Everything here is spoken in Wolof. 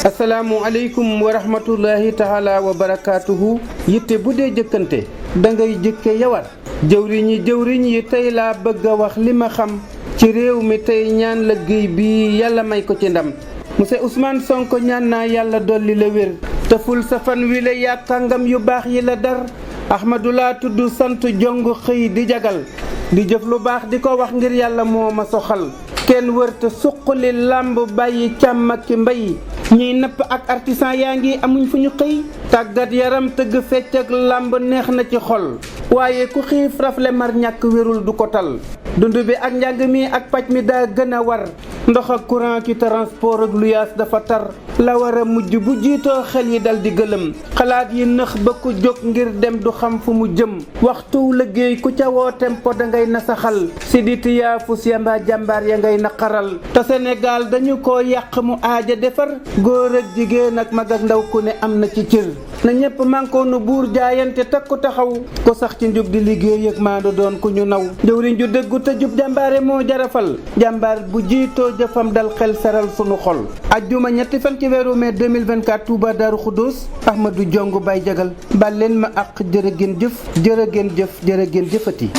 asalaamualeykum wa rahmatullahi taala wa barakaatuhu. yitte bu dee jëkkante da ngay jëkke yawar jëwriñ yi tey laa bëgg a wax li ma xam ci réew mi tey ñaan la géey bi yàlla may ko ci ndam. monsieur Ousmane Sonko ñaan naa yàlla dolli la wér te ful sa fan wi la yaa kàngam yu baax yi la dar. Ahmadu laa tudd sant jong xëy di jagal di jëf lu baax di ko wax ngir yàlla moo ma soxal. kenn wërta suqali làmb bàyyi càmm ak mbay ñiy napp ak artisan yaa ngi amuñ fu ñu xëy. tàggat yaram tëgg fecc ak làmb neex na ci xol waaye ku xiif rafle mar ñàkk wérul du ko tal. dund bi ak njàng mi ak paj mi daa gën a war ndox ak courant ki transport ak luyaas dafa tar. la war a mujj bu jiitoo xel yi dal di gëlëm xalaat yi nëx ba ku jóg ngir dem du xam fu mu jëm. waxtu liggéey ku ca woo tempo da ngay nasaxal siditi yaafus yamba jàmbaar ya ngay naqaral. te Sénégal dañu ko yàq mu aaja defar góor ak jigéen ak mag ak ndaw ku ne am na ci cër. na ñépp mànkoo nu buur jaayante takku taxaw ko sax ci njub di liggéey ak maando doon ku ñu naw. jëwriñ ju dëggu te jub jàmbaare moo jarafal jàmbaar bu jiitoo jëfam dal xel seral sunu xol. ajjuma ñetti fan ci weeru mai 2024 Touba Darou Khoudoss Ahmadou Jong Baye Jagal bal leen ma ak jërë ngeen jëf jërë ngeen jëf jërë ngeen jëfati.